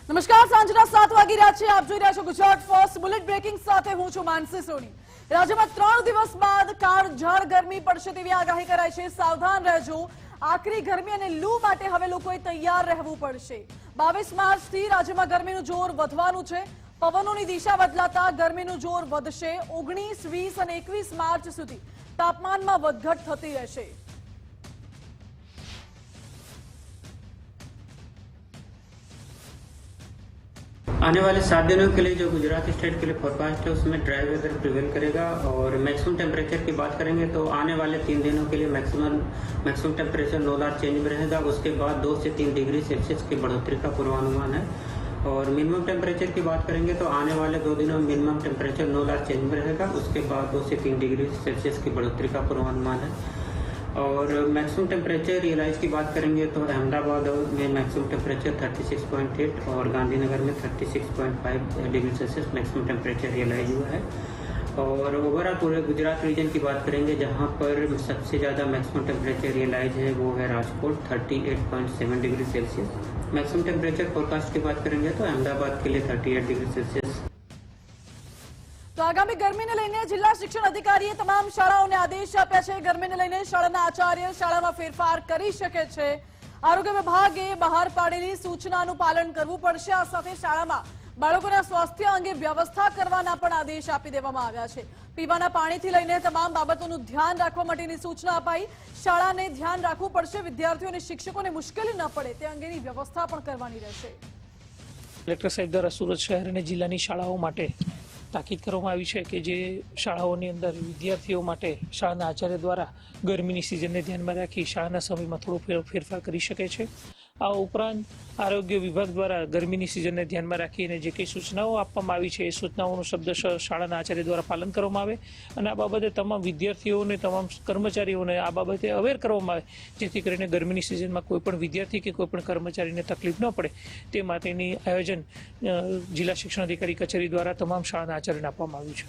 નમસ્કાર, સાંજના 7 વાગી રહ્યા છે. આપ જોઈ રહ્યા છો ગુજરાત ફર્સ્ટ બુલેટ બ્રેકિંગ સાથે હું છું માનસી સોની. રાજ્યમાં 3 દિવસ બાદ કાળઝાળ ગરમી પડશે તેવી આગાહી કરાઈ છે. સાવધાન રહેજો. આકરી ગરમી અને લૂ માટે હવે લોકોએ તૈયાર રહેવું પડશે. 22 માર્ચથી રાજ્યમાં ગરમીનું જોર વધવાનું છે. પવનોની દિશા બદલાતા ગરમીનું જોર વધશે. 19, 20 અને 21 માર્ચ સુધી તાપમાનમાં વધઘટ થતી રહેશે. आने वाले 7 दिनों के लिए जो गुजरात स्टेट के लिए फोरकास्ट है उसमें ड्राई वेदर प्रिवेल करेगा। और मैक्सिमम टेम्परेचर की बात करेंगे तो आने वाले 3 दिनों के लिए maximum temperature no large change में रहेगा। उसके बाद 2 से 3 डिग्री सेल्सियस की बढ़ोतरी का पूर्वानुमान है। और मिनिमम टेम्परेचर की बात करेंगे तो आने वाले 2 दिनों में minimum temperature no large change में रहेगा। उसके बाद 2 से 3 डिग्री सेल्सियस की बढ़ोतरी का पूर्वानुमान है। और मैक्सिमम टेम्परेचर रियलाइज की बात करेंगे तो अहमदाबाद में मैक्सिमम टेम्परेचर 36.8 और गांधीनगर में 36.5 degree Celsius maximum temperature realize हुआ है। और ओवरऑल पूरे गुजरात रीजन की बात करेंगे जहां पर सबसे ज़्यादा मैक्सिमम टेम्परेचर रियलाइज है वो है Rajkot 38.7 degree Celsius. Maximum temperature forecast की बात करेंगे तो अहमदाबाद के लिए 38 डिग्री सेल्सियस। તો આગામી ગરમીને લઈને જિલ્લા શિક્ષણ અધિકારીએ તમામ શાળાઓને આદેશ આપ્યા છે. ગરમીને લઈને શાળાના આચાર્ય શાળામાં ફેરફાર કરી શકે છે. આરોગ્ય વિભાગે બહાર પાડેલી સૂચનાનું પાલન કરવું પડશે. આ સાથે શાળામાં બાળકોના સ્વાસ્થ્ય અંગે વ્યવસ્થા કરવાના પણ આદેશ આપી દેવામાં આવ્યા છે. પીવાના પાણીથી લઈને તમામ બાબતોનું ધ્યાન રાખવા માટેની સૂચના અપાઈ. શાળાને ધ્યાન રાખવું પડશે. વિદ્યાર્થીઓ અને શિક્ષકોને મુશ્કેલી ન પડે તે અંગેની વ્યવસ્થા પણ કરવાની રહેશે. કલેક્ટર સાહેબ દ્વારા સુરત શહેર અને જિલ્લાની શાળાઓ માટે તાકીદ કરવામાં આવી છે કે જે શાળાઓની અંદર વિદ્યાર્થીઓ માટે શાળાના આચાર્ય દ્વારા ગરમીની સિઝનને ધ્યાનમાં રાખી શાળાના સમયમાં થોડો ફેરફાર કરી શકે છે. આ ઉપરાંત આરોગ્ય વિભાગ દ્વારા ગરમીની સિઝનને ધ્યાનમાં રાખીને જે કંઈ સૂચનાઓ આપવામાં આવી છે એ સૂચનાઓનું શબ્દશઃ શાળાના આચાર્ય દ્વારા પાલન કરવામાં આવે અને આ બાબતે તમામ વિદ્યાર્થીઓને તમામ કર્મચારીઓને આ બાબતે અવેર કરવામાં આવે જેથી કરીને ગરમીની સિઝનમાં કોઈ પણ વિદ્યાર્થી કે કોઈ પણ કર્મચારીને તકલીફ ન પડે તે માટેની આયોજન જિલ્લા શિક્ષણ અધિકારી કચેરી દ્વારા તમામ શાળાના આચાર્યને આપવામાં આવ્યું છે.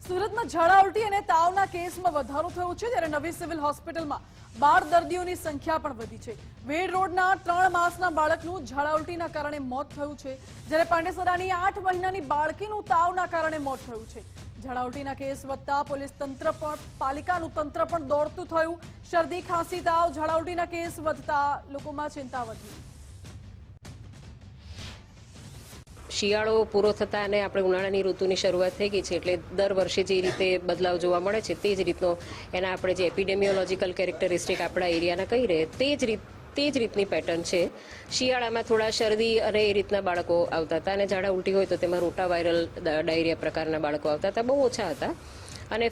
સુરતમાં ઝાડા ઉલટી અને તાવના કેસમાં વધારો થયો છે ત્યારે નવી સિવિલ હોસ્પિટલમાં 12 દર્દીઓની સંખ્યા પણ વધી છે. વેડ રોડના 3 માસના બાળકનું ઝાડા ઉલટીના કારણે મોત થયું છે જ્યારે પાંડેસરાની 8 મહિનાની બાળકીનું તાવના કારણે મોત થયું છે. ઝાડા ઉલટીના કેસ વધતા પોલીસ તંત્ર પણ પાલિકાનું તંત્ર પણ દોડતું થયું. શરદી ખાંસી તાવ ઝાડા ઉલટીના કેસ વધતા લોકોમાં ચિંતા વધી. શિયાળો પૂરો થતા અને આપણે ઉનાળાની ઋતુની શરૂઆત થઈ ગઈ છે એટલે દર વર્ષે જે રીતે બદલાવ જોવા મળે છે તે જ રીતનો એના આપણે જે એપિડેમિયોલોજીકલ કેરેક્ટરિસ્ટિક આપણા એરિયાના કહી રહે તે જ રીતની પેટર્ન છે. શિયાળામાં થોડા શરદી અને એ રીતના બાળકો આવતા હતા અને ઝાડા ઉલટી હોય તો તેમાં રોટા વાયરલ ડાયરિયા પ્રકારના બાળકો આવતા હતા, બહુ ઓછા હતા. અને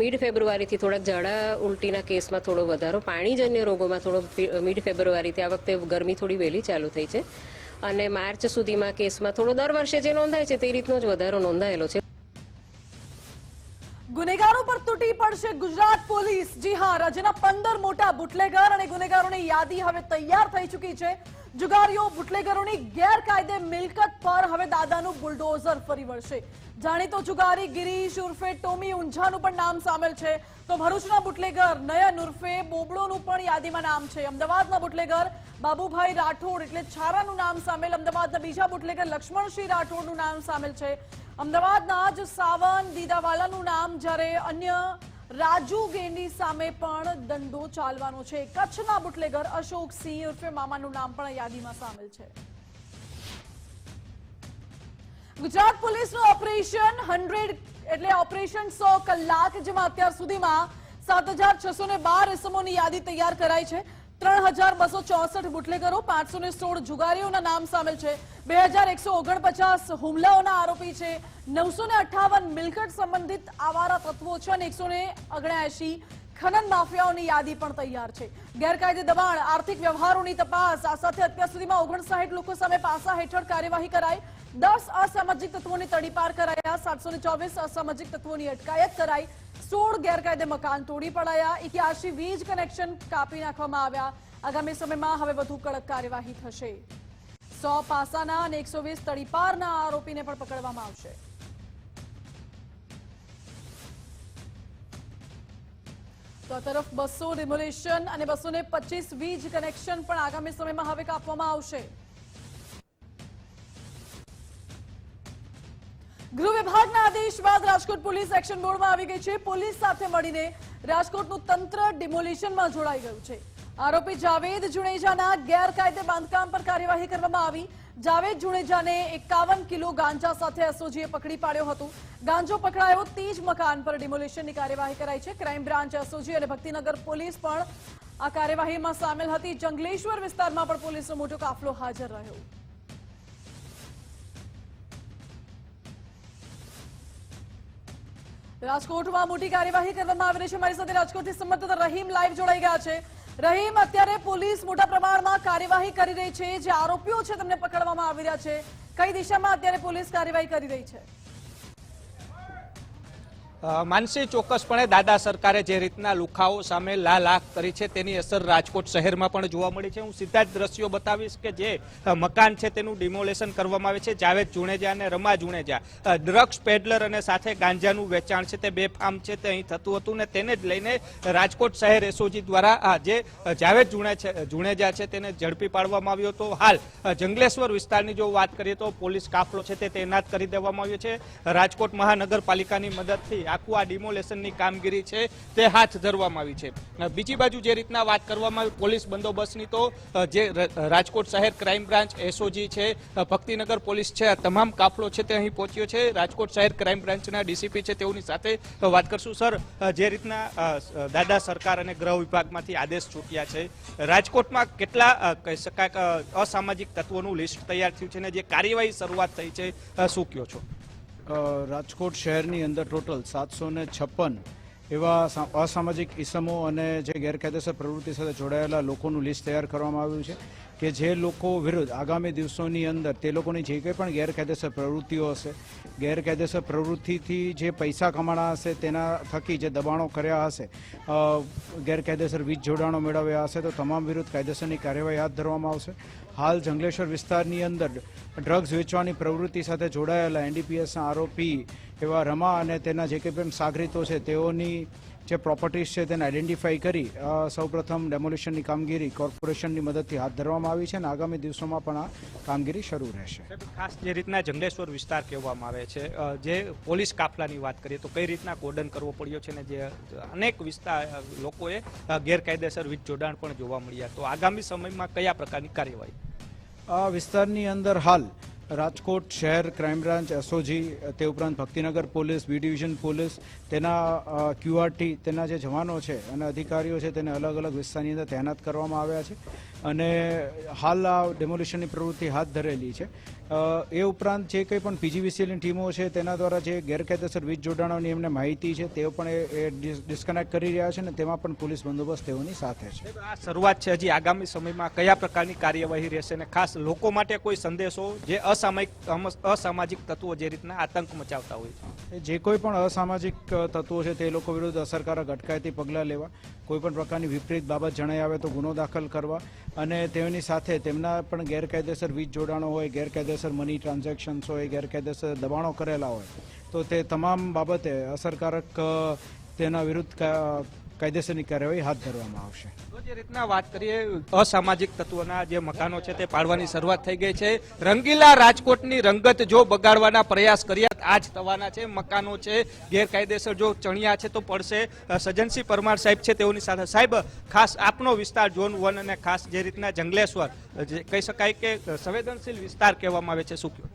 મિડ ફેબ્રુઆરીથી થોડાક ઝાડા ઉલટીના કેસમાં થોડો વધારો, પાણીજન્ય રોગોમાં થોડો મિડ ફેબ્રુઆરીથી આ વખતે ગરમી થોડી વહેલી ચાલુ થઈ છે અને માર્ચ સુધીમાં કેસમાં થોડો દર વર્ષે જે નોંધાય છે તે રીતનો જ વધારો નોંધાયેલો છે. ગુનેગારો પર તૂટી પડશે ગુજરાત પોલીસ. જી હા, રાજ્યના 15 મોટા બુટલેગર અને ગુનેગારોની યાદી હવે તૈયાર થઈ ચૂકી છે. જુગારીઓ બુટલેગરોની ગેરકાયદે મિલકત પર હવે દાદાનું બુલડોઝર ફરી વળશે. જાણીતો જુગારી ગિરીશ ઉર્ફે ટોમી ઊંઝાનું પણ નામ સામેલ છે તો ભરૂચના બુટલેગર નયન ઉર્ફે બોબડોનું પણ યાદીમાં નામ છે. અમદાવાદના બુટલેગર બાબુભાઈ રાઠોડ એટલે છારાનું નામ સામેલ. અમદાવાદના બીજા બુટલેગર લક્ષ્મણસિંહ રાઠોડનું નામ સામેલ છે. અમદાવાદના જ સાવન દીદાવાલાનું નામ, જ્યારે અન્ય રાજુ ગેંડી સામે પણ દંડો ચાલવાનો છે. કચ્છના બુટલેગર અશોકસિંહ ઉર્ફે મામાનું નામ પણ યાદીમાં સામેલ છે. ગુજરાત પોલીસનું ઓપરેશન 100 એટલે ઓપરેશન 100 કલાક, જેમાં અત્યાર સુધીમાં 7612 ઇસમોની યાદી તૈયાર કરાઈ છે. 3264 બુટલેગરો, 516 જુગારીઓના નામ સામેલ છે. 2149 હુમલાઓના આરોપી છે. 958 મિલકત સંબંધિત આવારા તત્વો છે અને 179 ખનન માફિયાઓની યાદી પણ તૈયાર છે. ગેરકાયદે દબાણ, આર્થિક વ્યવહારોની તપાસ, આ સાથે અત્યાર સુધીમાં 59 લોકો સામે પાસા હેઠળ કાર્યવાહી કરાઈ. 10 અસામાજિક તત્વોને તડીપાર કરાયા. 724 અસામાજિક તત્વોની અટકાયત કરાઈ. 16 ગેરકાયદે મકાન તોડી પડાયા. 81 વીજ કનેક્શન કાપી નાખવામાં આવ્યા. આગામી સમયમાં હવે વધુ કડક કાર્યવાહી થશે. 100 પાસાના અને 120 તડીપારના આરોપીને પણ પકડવામાં આવશે. તો આ તરફ 200 ડિમોલિશન અને 225 વીજ કનેક્શન પણ આગામી સમયમાં હવે કાપવામાં આવશે. ગૃહ વિભાગના આદેશ બાદ રાજકોટ પોલીસ એક્શન મોડમાં આવી ગઈ છે. પોલીસ સાથે મળીને રાજકોટનું તંત્ર ડિમોલિશનમાં જોડાઈ ગયું છે. આરોપી જાવેદ જુનેજાના ગેરકાયદે બાંધકામ પર કાર્યવાહી કરવામાં આવી. જાવેદ જુનેજાને 51 કિલો ગાંજા સાથે એસઓજીએ પકડી પાડ્યો હતો. ગાંજો પકડાયો તે જ મકાન પર ડિમોલિશનની કાર્યવાહી કરાઈ છે. ક્રાઇમ બ્રાન્ચ, એસઓજી અને ભક્તિનગર પોલીસ પણ આ કાર્યવાહીમાં સામેલ હતી. જંગલેશ્વર વિસ્તારમાં પણ પોલીસનો મોટો કાફલો હાજર રહ્યો. રાજકોટમાં મોટી કાર્યવાહી કરવામાં આવી રહી છે. મારી સાથે રાજકોટથી સંવાદદાતા રહીમ લાઈવ જોડાઈ ગયા છે. રહીમ, અત્યારે પોલીસ મોટા પ્રમાણમાં કાર્યવાહી કરી રહી છે. જે આરોપીઓ છે તેમને પકડવામાં આવી રહ્યા છે. કઈ દિશામાં અત્યારે પોલીસ કાર્યવાહી કરી રહી છે? માનસી, ચોક્કસપણે દાદા સરકારે જે રીતના લુખાઓ સામે લાખ કરી છે તેની અસર રાજકોટ શહેરમાં પણ જોવા મળી છે. હું સીધા જ દ્રશ્યો બતાવીશ કે જે મકાન છે તેનું ડિમોલેશન કરવામાં આવે છે. જાવેદ જુનેજા અને રમા જુનેજા ડ્રગ્સ પેડલર અને સાથે ગાંજાનું વેચાણ છે તે બેફામ છે તે અહીં થતું હતું ને તેને જ લઈને રાજકોટ શહેર એસઓજી દ્વારા જે જાવેદ જુનેજા છે તેને ઝડપી પાડવામાં આવ્યો હતો. હાલ જંગલેશ્વર વિસ્તારની જો વાત કરીએ તો પોલીસ કાફલો છે તે તૈનાત કરી દેવામાં આવ્યો છે. રાજકોટ મહાનગરપાલિકાની મદદથી આખું આ ડિમોલેશનની કામગીરી છે તે હાથ ધરવામાં આવી છે. બીજી બાજુ જે રીતના વાત કરવામાં આવી પોલીસ બંદોબસ્તની, તો જે રાજકોટ શહેર ક્રાઇમ બ્રાન્ચ, એસઓજી છે, ભક્તિનગર પોલીસ છે, આ તમામ કાફલો છે તે અહીં પહોંચ્યો છે. રાજકોટ શહેર ક્રાઇમ બ્રાન્ચના ડીસીપી છે તેઓની સાથે વાત કરશું. સર, જે રીતના દાદા સરકાર અને ગૃહ વિભાગમાંથી આદેશ છૂટ્યા છે, રાજકોટમાં કેટલા કહી શકાય અસામાજિક તત્વોનું લિસ્ટ તૈયાર થયું છે અને જે કાર્યવાહી શરૂઆત થઈ છે શું કહો છો? રાજકોટ શહેરની અંદર ટોટલ 756 એવા અસામાજિક ઇસમો અને જે ગેરકાયદેસર પ્રવૃત્તિ સાથે જોડાયેલા લોકોનું લિસ્ટ તૈયાર કરવામાં આવ્યું છે કે જે લોકો વિરુદ્ધ આગામી દિવસોની અંદર તે લોકોની જે કંઈ પણ ગેરકાયદેસર પ્રવૃત્તિઓ હશે, ગેરકાયદેસર પ્રવૃત્તિથી જે પૈસા કમાણા હશે, તેના થકી જે દબાણો કર્યા હશે, ગેરકાયદેસર વીજ જોડાણો મેળવ્યા હશે, તો તમામ વિરુદ્ધ કાયદેસરની કાર્યવાહી હાથ ધરવામાં આવશે. હાલ જંગલેશ્વર વિસ્તારની અંદર ડ્રગ્સ વેચવાની પ્રવૃત્તિ સાથે જોડાયેલા એનડીપીએસના આરોપી એવા રમા અને તેના જે કંઈ પણ સાગરીતો છે તેઓની જે પ્રોપર્ટીઝ છે તેને આઈડેન્ટિફાઈ કરી સૌપ્રથમ ડેમોલિશનની કામગીરી કોર્પોરેશનની મદદથી હાથ ધરવામાં આવી છે અને આગામી દિવસોમાં પણ આ કામગીરી શરૂ રહેશે. ખાસ જે રીતના જંગલેશ્વર વિસ્તાર કહેવામાં આવે છે, જે પોલીસ કાફલાની વાત કરીએ તો કઈ રીતના કોર્ડન કરવો પડ્યો છે ને જે અનેક વિસ્તાર લોકોએ ગેરકાયદેસર વીજ જોડાણ પણ જોવા મળ્યા, તો આગામી સમયમાં કયા પ્રકારની કાર્યવાહી? આ વિસ્તારની અંદર હાલ રાજકોટ શહેર ક્રાઇમ બ્રાન્ચ, એસઓજી, તે ઉપરાંત Bhaktinagar police, B division police, તેના ક્યુઆરટી, તેના જે જવાનો છે અને અધિકારીઓ છે તેને અલગ અલગ વિસ્તારની અંદર તૈનાત કરવામાં આવ્યા છે અને હાલ આ ડેમોલિશનની પ્રવૃત્તિ હાથ ધરેલી છે. એ ઉપરાંત જે કંઈ પણ પીજીવીસીએલની ટીમો છે તેના દ્વારા જે ગેરકાયદેસર વીજ જોડાણોની એમને માહિતી છે તેઓ પણ એ ડિસ્કનેક્ટ કરી રહ્યા છે અને તેમાં પણ પોલીસ બંદોબસ્ત તેઓની સાથે છે. આ શરૂઆત છે, હજી આગામી સમયમાં કયા પ્રકારની કાર્યવાહી રહેશે અને ખાસ લોકો માટે કોઈ સંદેશો જે અસામાજિક તત્વો જે રીતના આતંક મચાવતા હોય છે? જે કોઈ પણ અસામાજિક તત્વો છે તે લોકો વિરુદ્ધ અસરકારક અટકાયતી પગલાં લેવા, કોઈ પણ પ્રકારની વિપરીત બાબત જણાઈ આવે તો ગુનો દાખલ કરવા અને તેની સાથે તેમના પણ ગેરકાયદેસર વીજ જોડાણો હોય, ગેરકાયદેસર મની ટ્રાન્ઝેક્શન્સ હોય, ગેરકાયદેસર દબાણો કરેલા હોય તો તે તમામ બાબતે અસરકારક તેના વિરુદ્ધ કાયદેસરની કાર્યવાહી હાથ ધરવામાં આવશે. જે રીતના વાત કરીએ અસામાજિક તત્વોના જે મકાનો છે તે પાડવાની શરૂઆત થઈ ગઈ છે. રંગીલા રાજકોટની રંગત જો બગાડવાના પ્રયાસ કર્યા આજ થવાના છે. મકાનો છે ગેરકાયદેસર જો ચણ્યા છે તો પડશે. સજનસિંહ પરમાર સાહેબ છે તેઓની સાથે. સાહેબ, ખાસ આપનો વિસ્તાર ઝોન 1 અને ખાસ જે રીતના જંગલેશ્વર કહી શકાય કે સંવેદનશીલ વિસ્તાર કહેવામાં આવે છે, શું કહ્યું?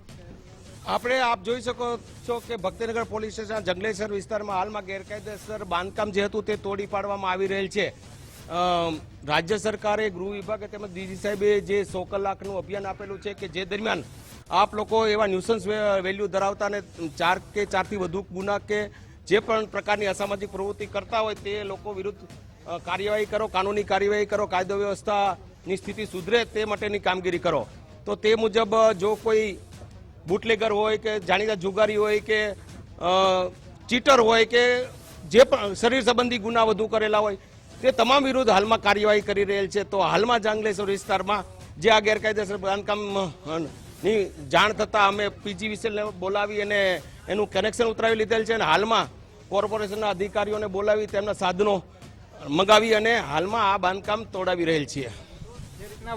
આપ જોઈ શકો છો કે ભક્તિનગર પોલીસ સ્ટેશન જંગલેશ્વર વિસ્તારમાં હાલમાં ગેરકાયદેસર બાંધકામ જે હતું તે તોડી પાડવામાં આવી રહેલ છે. રાજ્ય સરકારે, ગૃહ વિભાગે તેમજ ડીજી સાહેબે જે 100 કલાકનું અભિયાન આપેલું છે કે જે દરમિયાન આપ લોકો એવા ન્યુસન્સ વેલ્યુ ધરાવતા ને 4 કે 4 થી વધુ ગુના કે જે પણ પ્રકારની અસામાજિક પ્રવૃત્તિ કરતા હોય તે લોકો વિરુદ્ધ કાર્યવાહી કરો, કાનૂની કાર્યવાહી કરો, કાયદો વ્યવસ્થાની સ્થિતિ સુધરે તે માટેની કામગીરી કરો. તો તે મુજબ જો કોઈ બુટલેગર હોય કે જાણીતા જુગારી હોય કે ચીટર હોય કે જે પણ શરીર સંબંધી ગુના વધુ કરેલા હોય તે તમામ વિરુદ્ધ હાલમાં કાર્યવાહી કરી રહેલ છે. તો હાલમાં જંગલેશ્વર વિસ્તારમાં જે આ ગેરકાયદેસર બાંધકામની જાણ થતાં અમે પીજીવીસીએલને બોલાવી અને એનું કનેક્શન ઉતરાવી લીધેલ છે અને હાલમાં કોર્પોરેશનના અધિકારીઓને બોલાવી તેમના સાધનો મંગાવી અને હાલમાં આ બાંધકામ તોડાવી રહેલ છીએ.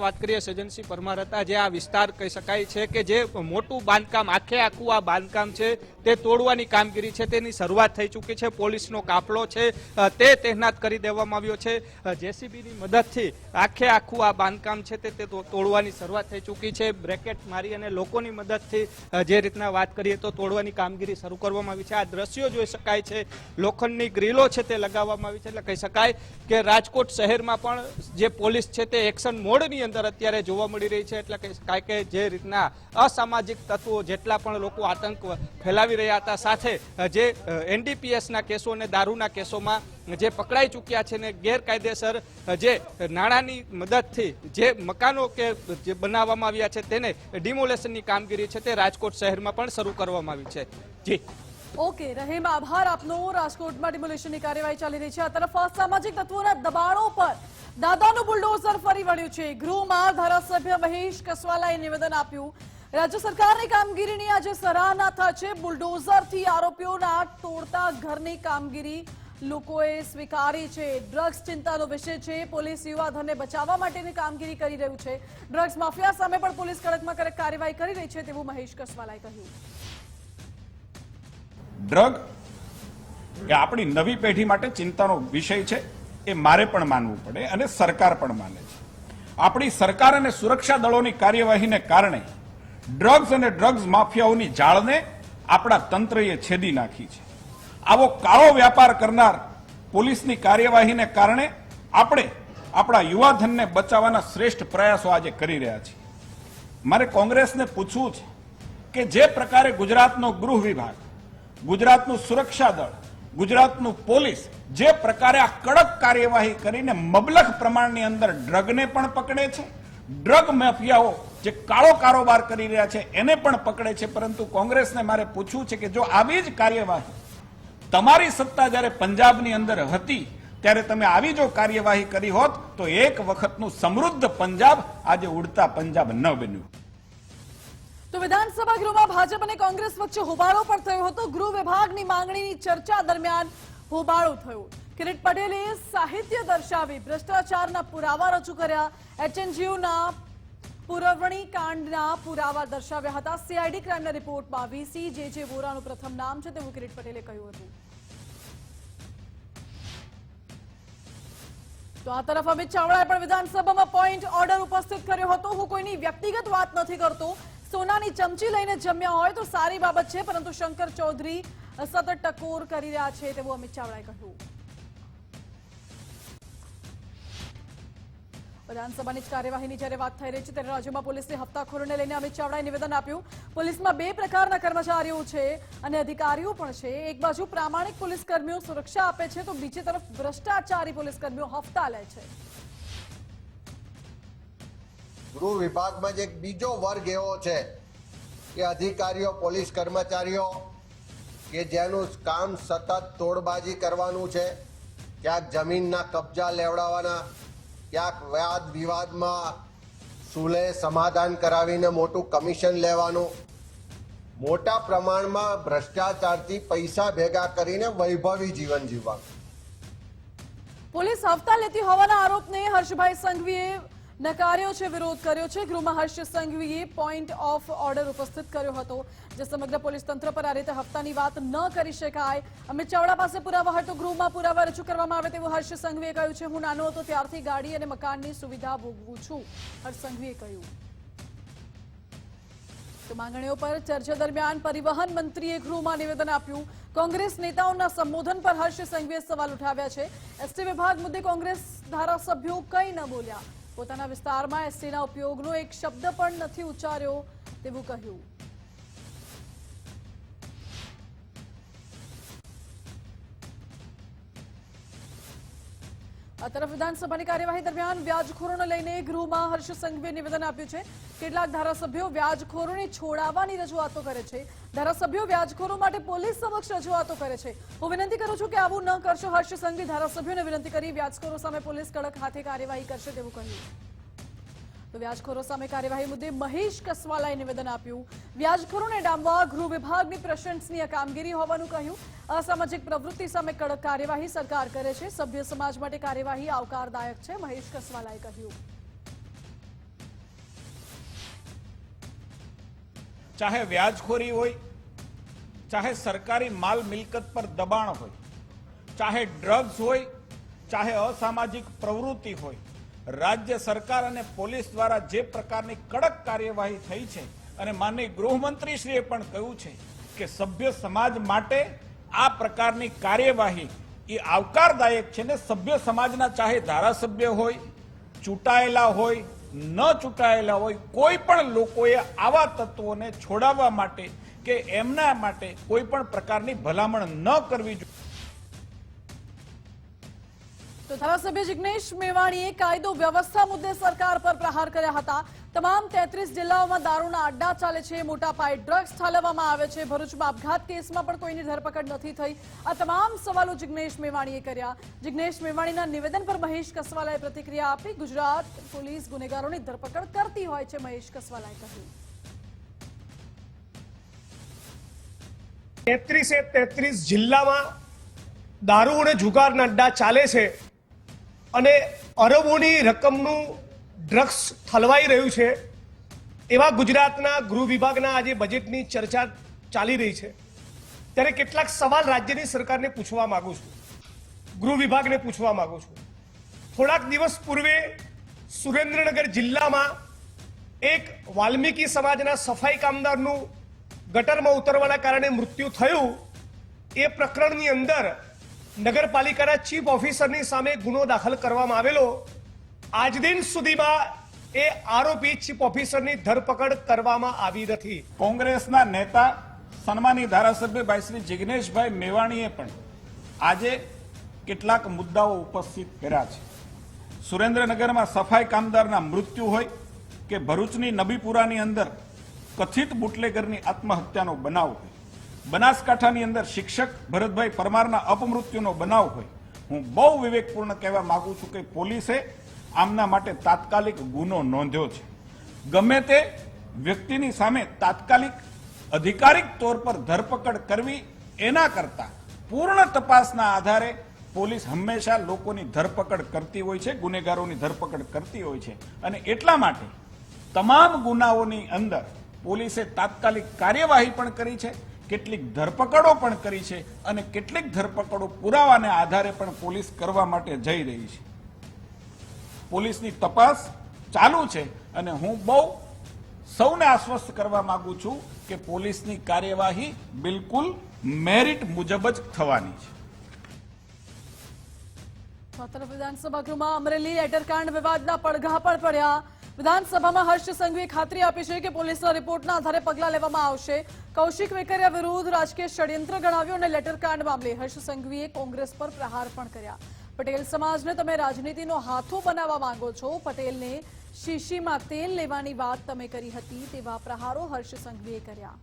વાત કરીએ સજનસિંહ પરમાર હતા, જે આ વિસ્તાર કહી શકાય છે કે જે મોટું બાંધકામ આખે આખું આ બાંધકામ છે તે તોડવાની કામગીરી છે તેની શરૂઆત થઈ ચૂકી છે. પોલીસનો કાફલો છે તે તહેનાત કરી દેવામાં આવ્યો છે. જેસીબીની મદદથી આખું આ બાંધકામ છે તે તોડવાની શરૂઆત થઈ ચૂકી છે. બ્રેકેટ મારી અને લોકોની મદદથી જે રીતના વાત કરીએ તો તોડવાની કામગીરી શરૂ કરવામાં આવી છે. આ દ્રશ્યો જોઈ શકાય છે, લોખંડની ગ્રીલો છે તે લગાવવામાં આવી છે. એટલે કહી શકાય કે રાજકોટ શહેરમાં પણ જે પોલીસ છે તે એક્શન મોડની અંદર અત્યારે જોવા મળી રહી છે. એટલે કહી શકાય કે જે રીતના અસામાજિક તત્વો જેટલા પણ લોકો આતંક ફેલાવી રહ્યા હતા, સાથે જે એનડીપીએસના કેસો અને દારૂના કેસોમાં જે પકડાઈ ચૂક્યા છે ને ગેરકાયદેસર જે નાણાંની મદદથી જે મકાનો કે જે બનાવવામાં આવ્યા છે તેને ડિમોલેશનની કામગીરી છે તે રાજકોટ શહેરમાં પણ શરૂ કરવામાં આવી છે. જી ઓકે રહીમ, આભાર આપનો. રાજકોટમાં ડિમોલેશનની કાર્યવાહી ચાલી રહી છે. આ તરફ અસામાજિક તત્વોના દબાણો પર દાદાનું બુલડોઝર ફરી વળ્યું છે. ગૃહમાં ધારાસભ્ય મહેશ કસવાલાએ નિવેદન આપ્યું. રાજ્ય સરકારની કામગીરીની આજે સરાહના થાય છે. બુલડોઝરથી આરોપીઓના તોડતા ઘરની કામગીરી લોકોએ સ્વીકારી છે. ડ્રગ્સ ચિંતાનો વિષય છે. પોલીસ યુવાધનને બચાવવા માટેની કામગીરી કરી રહ્યું છે. ડ્રગ્સ માફિયા સામે પણ પોલીસ કડકમાં કડક કાર્યવાહી કરી રહી છે તેવું મહેશ કસવાલાએ કહ્યું. ડ્રગ એ આપણી નવી પેઢી માટે ચિંતાનો વિષય છે, એ મારે પણ માનવું પડે અને સરકાર પણ માને છે. આપણી સરકાર અને સુરક્ષા દળોની કાર્યવાહીને કારણે ડ્રગ્સ અને ડ્રગ્સ માફિયાઓની જાળને આપણા તંત્રએ છેદી નાખી છે. આવો કાળો વ્યાપાર કરનાર પોલીસની કાર્યવાહીને કારણે આપણે આપણા યુવાધનને બચાવવાના શ્રેષ્ઠ પ્રયાસો આજે કરી રહ્યા છીએ. મારે કોંગ્રેસને પૂછવું છે કે જે પ્રકારે ગુજરાતનો ગૃહ વિભાગ, ગુજરાતનું સુરક્ષા દળ, ગુજરાતનું પોલીસ જે પ્રકારે આ કડક કાર્યવાહી કરીને મબલખ પ્રમાણની અંદર ડ્રગને પણ પકડે છે, ડ્રગ માફિયાઓ જે કાળો કારોબાર કરી રહ્યા છે એને પણ પકડે છે, પરંતુ કોંગ્રેસને મારે પૂછવું છે કે જો આવી જ કાર્યવાહી તમારી સત્તા જ્યારે પંજાબની અંદર હતી ત્યારે તમે આવી જો કાર્યવાહી કરી હોત તો એક વખતનું સમૃદ્ધ પંજાબ આજે ઉડતા પંજાબ ન બન્યું. તો વિધાનસભા ગૃહમાં ભાજપ અને કોંગ્રેસ વચ્ચે હોબાળો પણ થયો હતો. ગૃહ વિભાગની માંગણીની ચર્ચા દરમિયાન હોબાળો થયો. કિરીટ પટેલે સાહિત્ય દર્શાવી ભ્રષ્ટાચારના પુરાવા રજૂ કર્યા. એચએનજીયુના પુરવણી કાંડના પુરાવા દર્શાવ્યા હતા. સીઆઈડી ક્રાઇમના રિપોર્ટમાં વીસી જે વોરાનું પ્રથમ નામ છે તેવું કિરીટ પટેલે કહ્યું હતું. તો આ તરફ અમિત ચાવડાએ પણ વિધાનસભામાં પોઈન્ટ ઓર્ડર ઉપસ્થિત કર્યો હતો. હું કોઈની વ્યક્તિગત વાત નથી કરતો. સોનાની ચમચી લઈને જમ્યા હોય તો સારી બાબત છે, પરંતુ શંકર ચૌધરી સતત ટકોર કરી રહ્યા છે તેવું અમિત ચાવડાએ કહ્યું. વિધાનસભાની જ કાર્યવાહીની જ્યારે વાત થઈ રહી છે ત્યારે રાજ્યમાં પોલીસની હપ્તાખોરીને લઈને અમિત ચાવડાએ નિવેદન આપ્યું. પોલીસમાં બે પ્રકારના કર્મચારીઓ છે અને અધિકારીઓ પણ છે. એક બાજુ પ્રામાણિક પોલીસ કર્મીઓ સુરક્ષા આપે છે તો બીજી તરફ ભ્રષ્ટાચારી પોલીસ કર્મીઓ હપ્તા લે છે. ગૃહ વિભાગમાં જ એક બીજો વર્ગ એવો છે કે અધિકારીઓ, પોલીસ કર્મચારીઓ કે જેનું કામ સતત તોડબાજી કરવાનું છે, ક્યાંક જમીનના કબજા લેવડાવવાના, ક્યાંક વાદ વિવાદમાં સુલે સમાધાન કરાવીને મોટું કમિશન લેવાનું, મોટા પ્રમાણમાં ભ્રષ્ટાચારથી પૈસા ભેગા કરીને વૈભવી જીવન જીવવાનું. પોલીસ હપ્તા લેતી હોવાના આરોપને હર્ષભાઈ સંઘવીએ નકાર્યો છે, વિરોધ કર્યો છે. ગૃહમાં હર્ષ સંઘવીએ પોઈન્ટ ઓફ ઓર્ડર ઉપસ્થિત કર્યો હતો, જે સમગ્ર પોલીસ તંત્ર પર આ રીતે હપ્તાની વાત ન કરી શકાય. અમિત ચાવડા પાસે પુરાવા હોય તો ગૃહમાં પુરાવા રજૂ કરવામાં આવે તેવું હર્ષ સંઘવીએ કહ્યું છે. હું નાનો હતો ત્યારથી ગાડી અને મકાનની સુવિધા ભોગવું છું, હર્ષ સંઘવીએ કહ્યું. તો માંગણીઓ પર ચર્ચા દરમિયાન પરિવહન મંત્રીએ ગૃહમાં નિવેદન આપ્યું. કોંગ્રેસ નેતાઓના સંબોધન પર હર્ષ સંઘવીએ સવાલ ઉઠાવ્યા છે. એસટી વિભાગ મુદ્દે કોંગ્રેસ ધારાસભ્યો કંઈ ન બોલ્યા. પોતાના વિસ્તારમાં એસટીના ઉપયોગનો એક શબ્દ પણ નથી ઉચ્ચાર્યો તેવું કહ્યું. આ તરફ વિધાનસભાની કાર્યવાહી દરમિયાન વ્યાજખોરોને લઈને ગૃહમાં હર્ષ સંઘવીએ નિવેદન આપ્યું છે. કેટલાક ધારાસભ્યો વ્યાજખોરોને છોડાવવાની રજૂઆતો કરે છે. ધારાસભ્યો વ્યાજખોરો માટે પોલીસ સમક્ષ રજૂઆતો કરે છે. હું વિનંતી કરું છું કે આવું ન કરશો. હર્ષ સંઘવી ધારાસભ્યોને વિનંતી કરી વ્યાજખોરો સામે પોલીસ કડક હાથે કાર્યવાહી કરશે તેવું કહ્યું. તો વ્યાજખોરો સામે કાર્યવાહી મુદ્દે મહેશ કસવાલાએ નિવેદન આપ્યું. વ્યાજખોરોને ડામવા ગૃહ વિભાગની પ્રશંસનીય કામગીરી હોવાનું કહ્યું. અસામાજિક પ્રવૃત્તિ સામે કડક કાર્યવાહી સરકાર કરે છે. સભ્ય સમાજ માટે કાર્યવાહી આવકારદાયક છે, મહેશ કસવાલાએ કહ્યું. ચાહે વ્યાજખોરી હોય, ચાહે સરકારી માલ મિલકત પર દબાણ હોય, ચાહે ડ્રગ્સ હોય, ચાહે અસામાજિક પ્રવૃત્તિ હોય, રાજ્ય સરકાર અને પોલીસ દ્વારા જે પ્રકારની કડક કાર્યવાહી થઈ છે અને માનનીય ગૃહમંત્રીશ્રીએ પણ કહ્યું છે કે સભ્ય સમાજ માટે આ પ્રકારની કાર્યવાહી એ આવકારદાયક છે ને સભ્ય સમાજના ચાહે ધારાસભ્ય હોય, ચૂંટાયેલા હોય, ન ચૂંટાયેલા હોય, કોઈ પણ લોકોએ આવા તત્વોને છોડાવવા માટે કે એમના માટે કોઈ પણ પ્રકારની ભલામણ ન કરવી જોઈએ. તો ધારાસભ્ય જિગ્નેશ મેવાણીએ કાયદો વ્યવસ્થા મુદ્દે સરકાર પર પ્રહાર કર્યા હતા. તમામ 33 જિલ્લાઓમાં દારૂના અડ્ડા ચાલે છે, મોટા પાયે ડ્રગ્સ ઠાલવવામાં આવે છે. ભરૂચમાં આપઘાત કેસમાં પણ કોઈની ધરપકડ નથી થઈ. આ તમામ સવાલો જિગ્નેશ મેવાણીએ કર્યા. જિગ્નેશ મેવાણીના નિવેદન પર મહેશ કસવાલાએ પ્રતિક્રિયા આપી. ગુજરાત પોલીસ ગુનેગારોની ધરપકડ કરતી હોય છે, મહેશ કસવાલાએ કહ્યું. 33 જિલ્લામાં દારૂ અને જુગારના અડ્ડા ચાલે છે અને અરબોની રકમનું ડ્રગ્સ ઠલવાઈ રહ્યું છે. એવા ગુજરાતના ગૃહ વિભાગના આજે બજેટની ચર્ચા ચાલી રહી છે ત્યારે કેટલાક સવાલ રાજ્યની સરકારને પૂછવા માંગુ છું, ગૃહ વિભાગને પૂછવા માંગુ છું. થોડાક દિવસ પૂર્વે સુરેન્દ્રનગર જિલ્લામાં એક વાલ્મીકી સમાજના સફાઈ કામદારનું ગટરમાં ઉતરવાના કારણે મૃત્યુ થયું. એ પ્રકરણની અંદર નગરપાલિકાના ચીફ ઓફિસરની સામે ગુનો દાખલ કરવામાં આવેલો. આજ દિન સુધીમાં એ આરોપી ચીફ ઓફિસરની ધરપકડ કરવામાં આવી નથી. કોંગ્રેસના નેતા સન્માની ધારાસભ્ય ભાઈ શ્રી જિગ્નેશભાઈ મેવાણીએ પણ આજે કેટલાક મુદ્દાઓ ઉપસ્થિત કર્યા છે. સુરેન્દ્રનગરમાં સફાઈ કામદારના મૃત્યુ હોય કે ભરૂચની નબીપુરાની અંદર કથિત બુટલેગરની આત્મહત્યાનો બનાવ હોય, બનાસકાંઠાની અંદર શિક્ષક ભરતભાઈ પરમારના અપમૃત્યુનો બનાવ હોય, હું બહુ વિવેકપૂર્ણ કહેવા માંગુ છું કે પોલીસે આમના માટે તાત્કાલિક ગુનો નોંધ્યો છે. ગમે તે વ્યક્તિની સામે તાત્કાલિક અધિકારિક તौर પર ધરપકડ કરવી એના કરતા પૂર્ણ તપાસના આધારે પોલીસ હંમેશા લોકોની ધરપકડ કરતી હોય છે, ગુનેગારોની ધરપકડ કરતી હોય છે. અને એટલા માટે તમામ ગુનાઓની અંદર પોલીસે તાત્કાલિક કાર્યવાહી પણ કરી છે, કેટલીક ધરપકડો પણ કરી છે અને કેટલીક ધરપકડો પુરાવાને આધારે પણ પોલીસ કરવા માટે જઈ રહી છે. પોલીસની તપાસ ચાલુ છે અને હું બહુ સૌને આશ્વસ્ત કરવા માંગુ છું કે પોલીસની કાર્યવાહી બિલકુલ મેરિટ મુજબ જ થવાની છે. વિધાનસભા ગૃહમાં અમરેલી લેટરકાંડ વિવાદના પડઘા પણ પડ્યા. વિધાનસભામાં હર્ષ સંઘવીએ ખાતરી આપી છે કે પોલીસના રિપોર્ટના આધારે પગલાં લેવામાં આવશે. કૌશિક વેકરિયા વિરુદ્ધ રાજકીય ષડયંત્ર ગણાવ્યું અને લેટરકાંડ મામલે હર્ષ સંઘવીએ કોંગ્રેસ પર પ્રહાર પણ કર્યા. પટેલ સમાજને તમે રાજનીતિનો હાથો બનાવવા માંગો છો, પટેલને શીશીમાં તેલ લેવાની વાત તમે કરી હતી, તેવા પ્રહારો હર્ષ સંઘવીએ કર્યા.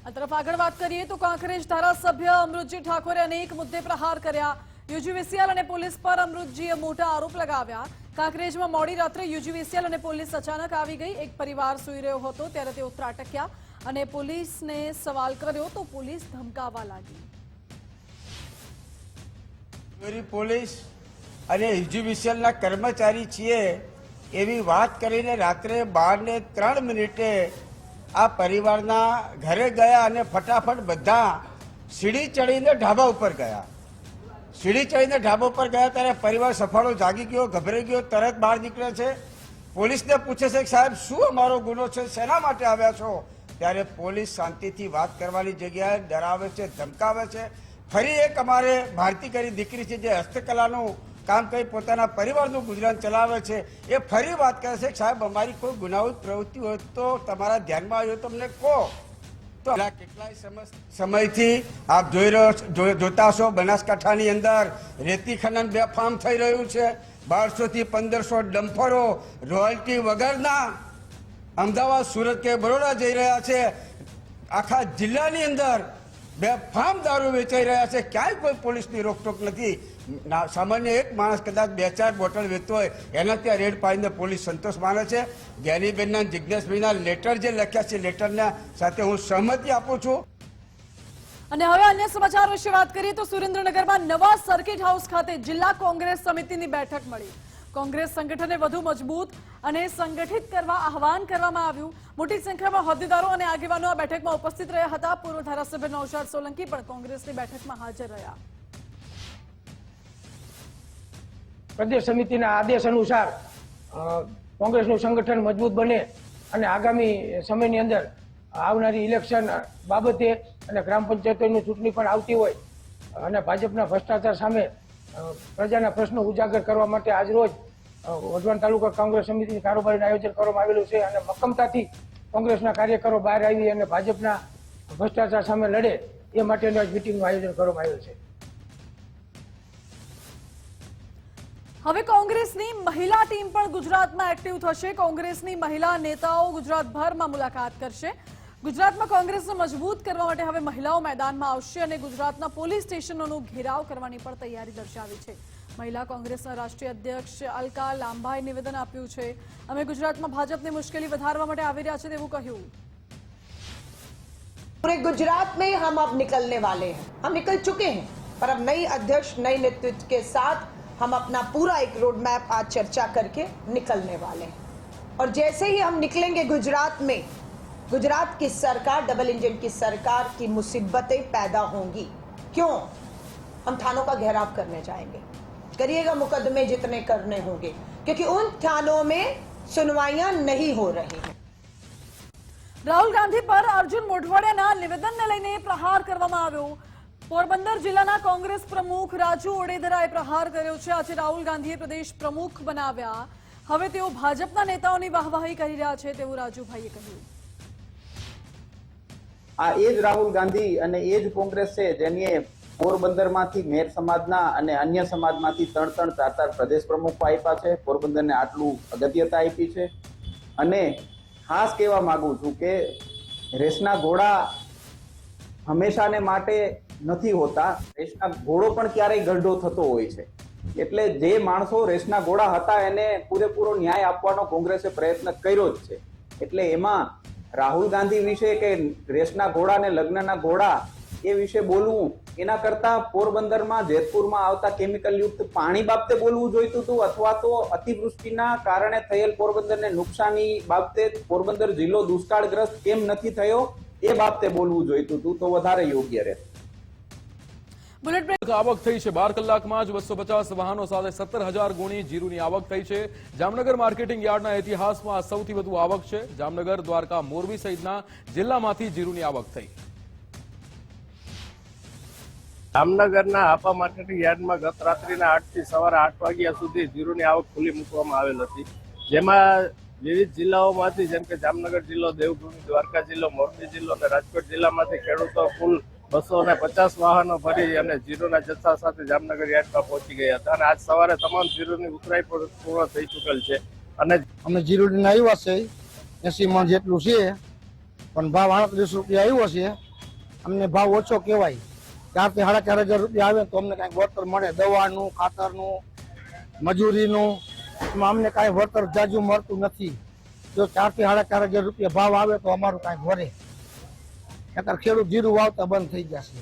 આ તરફ આગળ વાત કરીએ તો કાંકરેજ ધારાસભ્ય અમૃતજી ઠાકોરે અનેક મુદ્દે પ્રહાર કર્યા. યુજીવીસીએલ અને પોલીસ પર અમૃતજીએ મોટા આરોપ લગાવ્યા. કાંકરેજમાં મોડી રાત્રે યુજીવીસીએલ અને પોલીસ અચાનક આવી ગઈ. એક પરિવાર સૂઈ રહ્યો હતો ત્યારે તેઓ ત્રાટક્યા અને પોલીસને સવાલ કર્યો તો પોલીસ ધમકાવવા લાગી. પોલીસ અને યુજીવીસીએલના કર્મચારી છીએ એવી વાત કરીને રાત્રે 12:03 આ પરિવારના ઘરે ગયા અને ફટાફટ બધા સીડી ચડીને ઢાબા ઉપર ગયા. સીડી ચડીને ઢાબા ઉપર ગયા ત્યારે પરિવાર સફાળો જાગી ગયો, ગભરાઈ ગયો, તરત બહાર નીકળે છે. પોલીસને પૂછે છે કે સાહેબ શું અમારો ગુનો છે, શેના માટે આવ્યા છો? ત્યારે પોલીસ શાંતિથી વાત કરવાની જગ્યાએ ડરાવે છે, ધમકાવે છે. ફરી એક અમારે ભારતી કરી દીકરી છે જે હસ્તકલાનું કામ કરી પોતાના પરિવારનું ગુજરાન ચલાવે છે, એ ફરી વાત કરે છે કે સાહેબ અમારી કોઈ ગુનાહિત પ્રવૃત્તિ હોય તો તમારા ધ્યાનમાં આવ્યો તો અમને કહો. તો કેટલાય સમયથી આપ જોતા હશો બનાસકાંઠાની અંદર રેતી ખનન બેફામ થઈ રહ્યું છે. 1200 થી 1500 ડમ્પરો રોયલ્ટી વગરના અમદાવાદ, સુરત કે બરોડા જઈ રહ્યા છે. આખા જિલ્લાની અંદર બેફામ દારૂ વેચાઈ રહ્યા છે. ક્યાંય કોઈ પોલીસની રોકટોક નથી. સામાન્ય એક માણસ કદાચ 2-4 બોટલ વેચતો હોય એના ત્યાં રેડ પાડીને પોલીસ સંતોષ માને છે. જ્ઞાનીબેનના, જિજ્ઞેશભાઈના લેટર જે લખ્યા છે લેટરના સાથે હું સહમતિ આપું છું. અને હવે અન્ય સમાચાર વિશે વાત કરીએ તો સુરેન્દ્રનગરમાં નવા સર્કિટ હાઉસ ખાતે જિલ્લા કોંગ્રેસ સમિતિની બેઠક મળી. કોંગ્રેસ સંગઠનને વધુ મજબૂત અને સંગઠિત કરવા આહવાન કરવામાં આવ્યું. મોટી સંખ્યામાં હોદ્દેદારો અને આગેવાનો આ બેઠકમાં ઉપસ્થિત રહ્યા હતા. પૂર્વ ધારાસભ્ય નૌશાદ સોલંકી પણ કોંગ્રેસની બેઠકમાં હાજર રહ્યા. પ્રદેશ સમિતિના આદેશ અનુસાર કોંગ્રેસનું સંગઠન મજબૂત બને અને આગામી સમયની અંદર આવનારી ઇલેક્શન બાબતે અને ગ્રામ પંચાયતોની ચૂંટણી પણ આવતી હોય અને ભાજપના ભ્રષ્ટાચાર સામે પ્રજાના પ્રશ્નો ઉજાગર કરવા માટે આજરોજ વઢવાણ તાલુકા કોંગ્રેસ સમિતિની કારોબારીનું આયોજન કરવામાં આવેલું છે અને મક્કમતાથી કોંગ્રેસના કાર્યકરો બહાર આવી અને ભાજપના ભ્રષ્ટાચાર સામે લડે એ માટેનું આજ મિટિંગનું આયોજન કરવામાં આવ્યું છે. હવે કોંગ્રેસની મહિલા ટીમ પણ ગુજરાતમાં એક્ટિવ થશે. કોંગ્રેસની મહિલા નેતાઓ ગુજરાતભરમાં મુલાકાત કરશે. ગુજરાતમાં કોંગ્રેસને મજબૂત કરવા માટે હવે મહિલાઓ મેદાનમાં આવશે અને ગુજરાતના પોલીસ સ્ટેશનોનો ઘેરાવ કરવાની પણ તૈયારી દર્શાવી છે. મહિલા કોંગ્રેસના રાષ્ટ્રીય અધ્યક્ષ અલકા લાંબાએ નિવેદન આપ્યું છે. અમે ગુજરાતમાં ભાજપની મુશ્કેલી વધારવા માટે આવી રહ્યા છે તેવું કહ્યું. पूरे गुजरात में हम अब निकलने वाले हैं, हम निकल चुके हैं, पर अब नई अध्यक्ष नए नेतृत्व के साथ हम अपना पूरा एक रोड मैप आज चर्चा करके निकलने वाले हैं. और जैसे ही हम निकलेंगे गुजरात में, गुजरात की सरकार डबल इंजन की सरकार की मुसीबतें पैदा होंगी. क्यों? हम थानों का घेराव करने जाएंगे. करिएगा मुकदमे जितने करने होंगे, क्योंकि उन थानों में सुनवाइयां नहीं हो रही हैं. રાહુલ ગાંધી પર અર્જુન મોઢવાડિયાના નિવેદનને લઈને પ્રહાર કરવામાં આવ્યો. પોરબંદર જિલ્લાના કોંગ્રેસ પ્રમુખ રાજુ ઓડેદરાએ પ્રહાર કર્યો છે. આજે રાહુલ ગાંધીએ પ્રદેશ પ્રમુખ બનાવ્યા. હવે તેઓ ભાજપના નેતાઓની વાહવાહી કરી રહ્યા છે તેવું રાજુભાઈએ કહ્યું. આ એ જ રાહુલ ગાંધી અને એ જ કોંગ્રેસ છે જેની પોરબંદરમાંથી મેર સમાજના અને અન્ય સમાજમાંથી 3-4 પ્રદેશ પ્રમુખો આપ્યા છે. પોરબંદરને આટલું અગત્યતા આપી છે. અને ખાસ કહેવા માંગુ છું કે રેસના ઘોડા હંમેશાને માટે નથી હોતા. રેસના ઘોડો પણ ક્યારેય ગઢો થતો હોય છે. એટલે જે માણસો રેસના ઘોડા હતા એને પૂરેપૂરો ન્યાય આપવાનો કોંગ્રેસે પ્રયત્ન કર્યો જ છે. એટલે એમાં રાહુલ ગાંધી વિશે કે રેસના ઘોડા ને લગ્નના ઘોડા એ વિશે બોલવું એના કરતા પોરબંદરમાં જેતપુરમાં આવતા કેમિકલ યુક્ત પાણી બાબતે બોલવું જોઈતું હતું, અથવા તો અતિવૃષ્ટિના કારણે થયેલ પોરબંદરને નુકસાની બાબતે પોરબંદર જિલ્લો દુષ્કાળગ્રસ્ત કેમ નથી થયો એ બાબતે બોલવું જોઈતું હતું તો વધારે યોગ્ય રહે. આવક થઈ છે 12 કલાકમાં જ 250 વાહનો સાથે 17,000 ગુણી જીરુની આવક થઈ છે. જામનગર માર્કેટિંગ યાર્ડના ઇતિહાસમાં આ સૌથી વધુ આવક છે. જામનગર, દ્વારકા, મોરબી સહિતના જિલ્લામાંથી જીરુની આવક થઈ. જામનગરના હાપા માર્કેટિંગ યાર્ડમાં ગત રાત્રિના 8 થી સવારે 8 વાગ્યા સુધી જીરુની આવક ખુલ્લી મૂકવામાં આવેલ હતી. જેમાં વિવિધ જિલ્લાઓમાંથી જેમ કે જામનગર જિલ્લો, દેવભૂમિ, દ્વારકા જિલ્લો, મોરબી જિલ્લો અને રાજકોટ જિલ્લામાંથી ખેડૂતો કુલ 250 વાહનો ભરી અને જીરુના જથ્થા સાથે જામનગર યાર્ડમાં પહોંચી ગયા હતા. અને આજ સવારે તમામ જીરુની ઉતરાઈ પૂર્ણ થઈ ચૂકેલ છે. અને અમે જીરુડીને આવ્યા છે 80 મણ જેટલું છે, પણ ભાવ 38 રૂપિયા આવ્યો છે. અમને ભાવ ઓછો કહેવાય. 4 થી 4,500 રૂપિયા આવે તો અમને કાંઈક વળતર મળે. દવાનું, ખાતરનું, મજૂરીનું, એમાં અમને કાંઈ વળતર જાજુ મળતું નથી. જો 4 થી 4,500 રૂપિયા ભાવ આવે તો અમારું કાંઈક વળે. નકર ખેડૂત જીરું વાવતા બંધ થઈ જશે.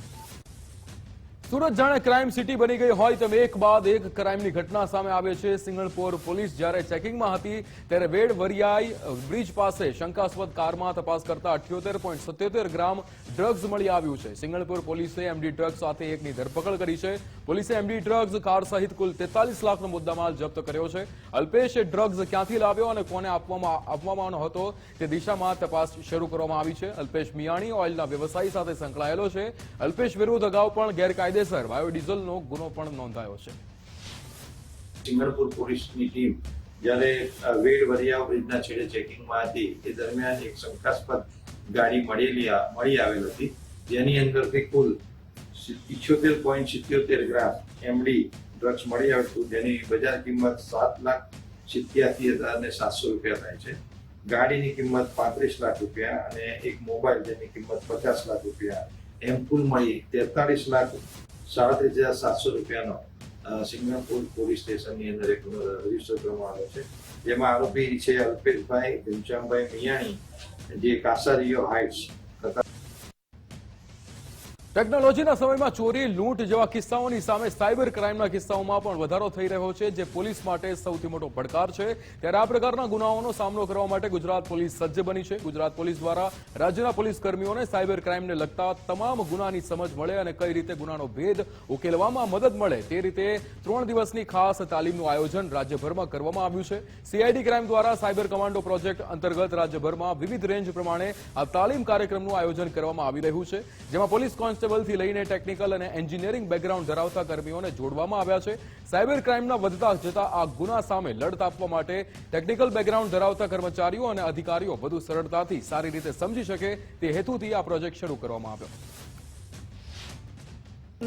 સુરત જાણે ક્રાઇમ સિટી બની ગઈ હોય તેમ એક બાદ એક ક્રાઇમની ઘટના સામે આવે છે. સિંગણપોર પોલીસ જ્યારે ચેકિંગમાં હતી ત્યારે વેડ વરિયાઈ બ્રિજ પાસે શંકાસ્પદ કારમાં તપાસ કરતા 78.77 ગ્રામ ડ્રગ્સ મળી આવ્યું છે. સિંગણપુર પોલીસે એમડી ડ્રગ્સ સાથે એકની ધરપકડ કરી છે. પોલીસે એમડી ડ્રગ્સ કાર સહિત કુલ 43 લાખનો મુદ્દામાલ જપ્ત કર્યો છે. અલ્પેશ ડ્રગ્સ ક્યાંથી લાવ્યો અને કોને આપવામાં હતો તે દિશામાં તપાસ શરૂ કરવામાં આવી છે. અલ્પેશ મિયાણી ઓઇલના વ્યવસાયી સાથે સંકળાયેલો છે. અલ્પેશ વિરુદ્ધ અગાઉ પણ ગેરકાયદેસર બાયોડીઝલનો ગુનો પણ નોંધાયો છે. સિંગણપુર પોલીસની ટીમ જ્યારે વેડ વરિયા બ્રિજના છેડે ચેકિંગમાં હતી એ દરમિયાન એક શંકાસ્પદ ગાડી મળી આવેલ હતી, જેની અંદરથી કુલ 78.77 ગ્રામ એમડી ડ્રગ્સ મળી આવ્યું હતું, જેની બજાર કિંમત 7,87,700 રૂપિયા થાય છે. ગાડીની કિંમત 35 લાખ રૂપિયા અને એક મોબાઈલ જેની કિંમત 50 લાખ રૂપિયા, એમ કુલ મળી 43,37,700 રૂપિયાનો સિંગણપુર પોલીસ સ્ટેશનની અંદર એક ગુનો રજીસ્ટર કરવામાં આવ્યો છે. જેમાં આરોપી છે અલ્પેશભાઈ ઘનશ્યામભાઈ મિયાણી, જે કાસારીયો હાઇટ્સ ટેકનોલોજીના સમયમાં ચોરી, લૂંટ જેવા કિસ્સાઓની સામે સાયબર ક્રાઇમના કિસ્સાઓમાં પણ વધારો થઈ રહ્યો છે, જે પોલીસ માટે સૌથી મોટો પડકાર છે. ત્યારે આ પ્રકારના ગુનાઓનો સામનો કરવા માટે ગુજરાત પોલીસ સજ્જ બની છે. ગુજરાત પોલીસ દ્વારા રાજ્યના પોલીસ કર્મીઓને સાયબર ક્રાઇમને લગતા તમામ ગુનાની સમજ મળે અને કઈ રીતે ગુનાનો ભેદ ઉકેલવામાં મદદ મળે તે રીતે 3 દિવસની ખાસ તાલીમનું આયોજન રાજ્યભરમાં કરવામાં આવ્યું છે. સીઆઈડી ક્રાઇમ દ્વારા સાયબર કમાન્ડો પ્રોજેક્ટ અંતર્ગત રાજ્યભરમાં વિવિધ રેન્જ પ્રમાણે આ તાલીમ કાર્યક્રમનું આયોજન કરવામાં આવી રહ્યું છે, જેમાં પોલીસ કોન્સ્ટેબલથી લઈને ટેકનિકલ અને એન્જિનિયરિંગ બેકગ્રાઉન્ડ ધરાવતા કર્મીઓને જોડવામાં આવ્યા છે. સાયબર ક્રાઇમના વધતા જતા આ ગુના સામે લડત આપવા માટે ટેકનિકલ બેકગ્રાઉન્ડ ધરાવતા કર્મચારીઓ અને અધિકારીઓ વધુ સરળતાથી સારી રીતે સમજી શકે તે હેતુથી આ પ્રોજેક્ટ શરૂ કરવામાં આવ્યો.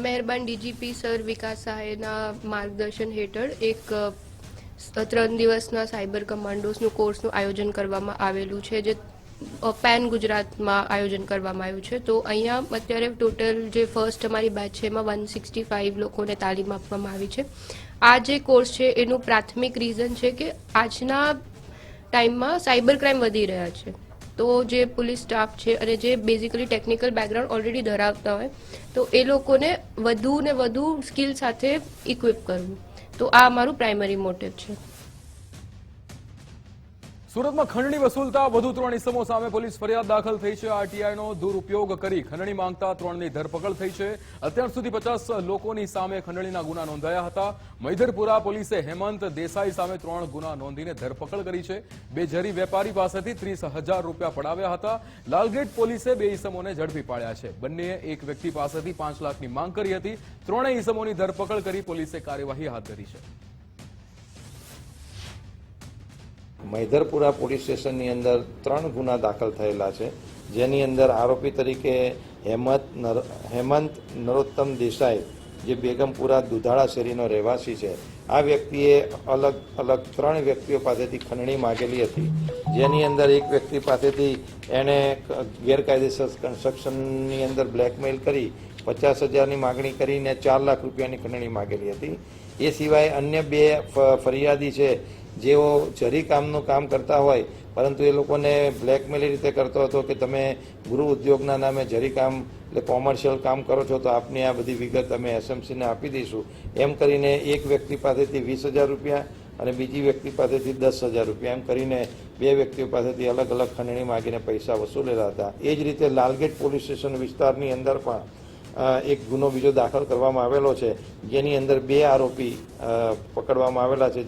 મહેરબાન ડીજીપી સર વિકાસ સહાયના માર્ગદર્શન હેઠળ એક 3 દિવસના સાયબર કમાન્ડોસનું કોર્સનું આયોજન કરવામાં આવેલું છે, જે પેન ગુજરાતમાં આયોજન કરવામાં આવ્યું છે. તો અહીંયા અત્યારે ટોટલ જે ફર્સ્ટ અમારી બેચ છે એમાં 165 લોકોને તાલીમ આપવામાં આવી છે. આ જે કોર્સ છે એનું પ્રાથમિક રીઝન છે કે આજના ટાઈમમાં સાયબર ક્રાઇમ વધી રહ્યા છે. તો જે પોલીસ સ્ટાફ છે અને જે બેઝિકલી ટેકનિકલ બેકગ્રાઉન્ડ ઓલરેડી ધરાવતા હોય તો એ લોકોને વધુ ને વધુ સ્કિલ સાથે ઇક્વિપ કરવું. તો આ અમારું પ્રાઇમરી મોટિવ છે. સુરતમાં ખંડણી વસૂલતા વધુ 3 ઇસમો સામે પોલીસ ફરિયાદ દાખલ થઈ છે. આરટીઆઈનો દુરુપયોગ કરી ખંડણી માંગતા 3ની ધરપકડ થઈ છે. અત્યાર સુધી 50 લોકોની સામે ખંડણીના ગુના નોંધાયા હતા. મૈધરપુરા પોલીસે હેમંત દેસાઈ સામે 3 ગુના નોંધીને ધરપકડ કરી છે. 2 ઝરી વેપારી પાસેથી 30,000 રૂપિયા પડાવ્યા હતા. લાલગેટ પોલીસે 2 ઇસમોને ઝડપી પાડ્યા છે. બંનેએ એક વ્યક્તિ પાસેથી 5 લાખની માંગ કરી હતી. 3 ઇસમોની ધરપકડ કરી પોલીસે કાર્યવાહી હાથ ધરી છે. મૈધરપુરા પોલીસ સ્ટેશનની અંદર 3 ગુના દાખલ થયેલા છે, જેની અંદર આરોપી તરીકે હેમંત નરોત્તમ દેસાઈ, જે બેગમપુરા દુધાળા શેરીનો રહેવાસી છે. આ વ્યક્તિએ અલગ અલગ 3 વ્યક્તિઓ પાસેથી ખંડણી માગેલી હતી, જેની અંદર એક વ્યક્તિ પાસેથી એણે ગેરકાયદેસર કન્સ્ટ્રક્શનની અંદર બ્લેકમેલ કરી 50,000ની માગણી કરીને 4 લાખ રૂપિયાની ખંડણી માગેલી હતી. એ સિવાય અન્ય 2 ફરિયાદી છે, જેઓ જરી કામનું કામ કરતા હોય, પરંતુ એ લોકોને બ્લેકમેલી રીતે કરતો હતો કે તમે ગૃહ ઉદ્યોગના નામે જરી કામ એટલે કોમર્શિયલ કામ કરો છો તો આપની આ બધી વિગત અમે એસએમસીને આપી દઈશું, એમ કરીને એક વ્યક્તિ પાસેથી 20,000 રૂપિયા અને બીજી વ્યક્તિ પાસેથી 10,000 રૂપિયા એમ કરીને 2 વ્યક્તિઓ પાસેથી અલગ અલગ ખંડણી માગીને પૈસા વસૂલેલા હતા. એ જ રીતે લાલગેટ પોલીસ સ્ટેશન વિસ્તારની અંદર પણ એક ગુનો બીજો દાખલ કરવામાં આવેલો છે, જેની અંદર 2 આરોપી પકડવામાં આવેલા છે.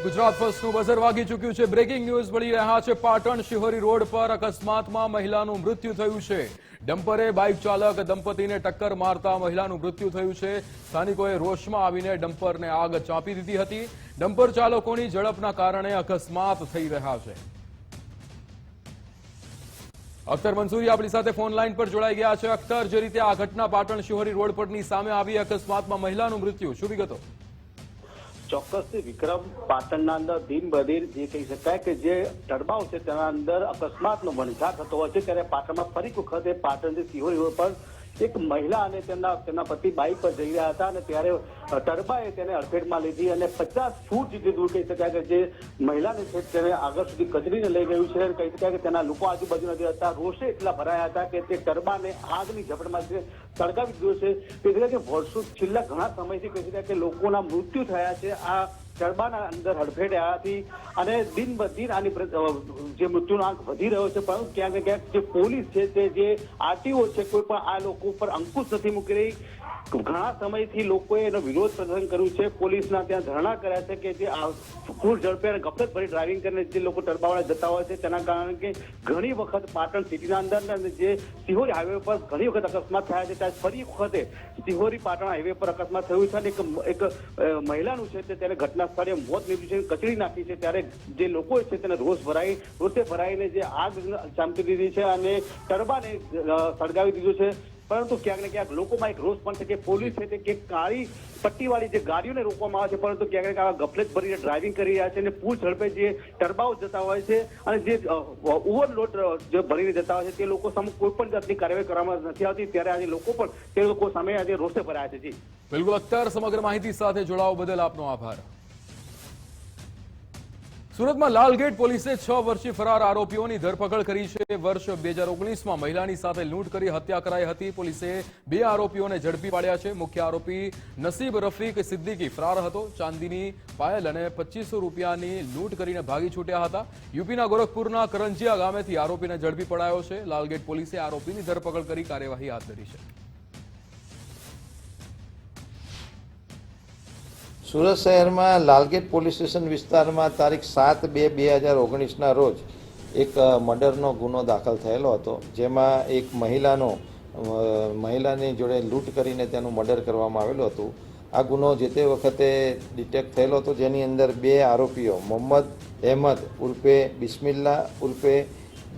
ગુજરાત ફર્સ્ટનું બઝર વાગી ચૂક્યું છે. બ્રેકિંગ ન્યૂઝ મળી રહ્યા છે. પાટણ શિહોરી રોડ પર અકસ્માતમાં મહિલાનું મૃત્યુ થયું છે. ડમ્પરે બાઇક ચાલક દંપતીને ટક્કર મારતા મહિલાનું મૃત્યુ થયું છે. સ્થાનિકોએ રોષમાં આવીને ડમ્પરને આગ ચાંપી દીધી હતી. ડમ્પર ચાલકોની ઝડપના કારણે અકસ્માત થઈ રહ્યા છે. અખ્તર મંસૂરી આપણી સાથે ફોન લાઈન પર જોડાઈ ગયા છે. અખ્તર, જે રીતે આ ઘટના પાટણ શિહોરી રોડ પરની સામે આવી, અકસ્માતમાં મહિલાનું મૃત્યુ, શું વિગતો? ચોક્કસથી વિક્રમ, પાટણના અંદર દિન બદીર જે કહી શકાય કે જે તળબાવ છે તેના અંદર અકસ્માતનો વણઝાર થતો હોય છે, ત્યારે પાટણમાં ફરી વખતે પાટણથી શિહોરી રોડ પર એક મહિલા અને તેના પતિ બાઇક પર જઈ રહ્યા હતા અને ત્યારે ટરબાએ તેને અડફેટમાં લીધી અને 50 ફૂટ જેટલી દૂર કહી શકાય કે જે મહિલાને છે તેને આગળ સુધી કચડીને લઈ ગયું છે. કહી શકાય કે તેના લોકો આજુબાજુ નથી હતા. રોષે એટલા ભરાયા હતા કે તે ટરબાને આગની ઝપટમાં સળગાવી દીધો છે. કહી શકાય કે વર્ષો છેલ્લા ઘણા સમયથી કહી શકાય કે લોકોના મૃત્યુ થયા છે આ ટરબાના અંદર હડફેટાયાથી, અને દિન બદિન આની જે મૃત્યુનો આંક વધી રહ્યો છે. પરંતુ ક્યાંક ને ક્યાંક જે પોલીસ છે તે જે આરટીઓ છે કોઈ પણ આ લોકો ઉપર અંકુશ નથી મૂકી રહી. ઘણા સમયથી લોકોએ એનો વિરોધ પ્રદર્શન કર્યું છે. પોલીસના ત્યાં ધરણા કર્યા છે કે જે ફૂલ ઝડપે અને ગફલત ભરી ડ્રાઇવિંગ કરીને જે લોકો ટરબાવાળા જતા હોય છે, તેના કારણે કે ઘણી વખત પાટણ સિટીના અંદર જે સિહોરી હાઈવે પર ઘણી વખત અકસ્માત થયા છે. ત્યારે ફરી વખતે સિહોરી પાટણ હાઈવે પર અકસ્માત થયું છે અને એક મહિલાનું છે તે તેને ઘટના સ્થળે મોત નીપજ્યું છે, કચડી નાખી છે. ત્યારે જે લોકો છે તેને રોષે ભરાઈને જે આગ ચાંપી દીધી છે અને ટરબાને સળગાવી દીધું છે. પરંતુ ક્યાંક ને ક્યાંક લોકોમાં એક રોષ પણ છે કે પોલીસ છે તે કાળી પટ્ટીવાળી જે ગાડીઓને રોકવામાં આવે છે, પરંતુ ક્યાંક ને ક્યાંક ગફલત ભરીને ડ્રાઇવિંગ કરી રહ્યા છે અને પૂર ઝડપે જે ટરબાઓ જતા હોય છે અને જે ઓવરલોડ જે ભરીને જતા હોય છે તે લોકો સામે કોઈ પણ જાતની કાર્યવાહી કરવામાં નથી આવતી. ત્યારે આજે લોકો પણ તે લોકો સામે આજે રોષે ભરાયા છે. જી બિલકુલ અખ્તર, સમગ્ર માહિતી સાથે જોડાવા બદલ આપનો આભાર. સુરતમાં લાલગેટ પોલીસે 6 વર્ષીય ફરાર આરોપીઓની ધરપકડ કરી છે। વર્ષ 2019માં મહિલાની સાથે લૂંટ કરી હત્યા કરાઈ હતી। પોલીસે 2 આરોપીઓને ઝડપી પાડ્યા છે। મુખ્ય આરોપી નસીબ રફીક સિદ્દીકી ફરાર હતો। ચાંદીની પાયલ અને 2500 રૂપિયાની લૂંટ કરીને ભાગી છૂટ્યા હતા। યુપીના ગોરખપુરના કરંજિયા ગામેથી આરોપીને ઝડપી પડાયો છે। લાલગેટ પોલીસે આરોપીની ધરપકડ કરી કાર્યવાહી હાથ ધરી છે। સુરત શહેરમાં લાલગેટ પોલીસ સ્ટેશન વિસ્તારમાં તારીખ 7/2/2019ના રોજ એક મર્ડરનો ગુનો દાખલ થયેલો હતો, જેમાં એક મહિલાની જોડે લૂંટ કરીને તેનું મર્ડર કરવામાં આવેલું હતું। આ ગુનો જે તે વખતે ડિટેક્ટ થયેલો હતો, જેની અંદર 2 આરોપીઓ મોહમ્મદ અહેમદ ઉર્ફે બિસ્મિલ્લા ઉર્ફે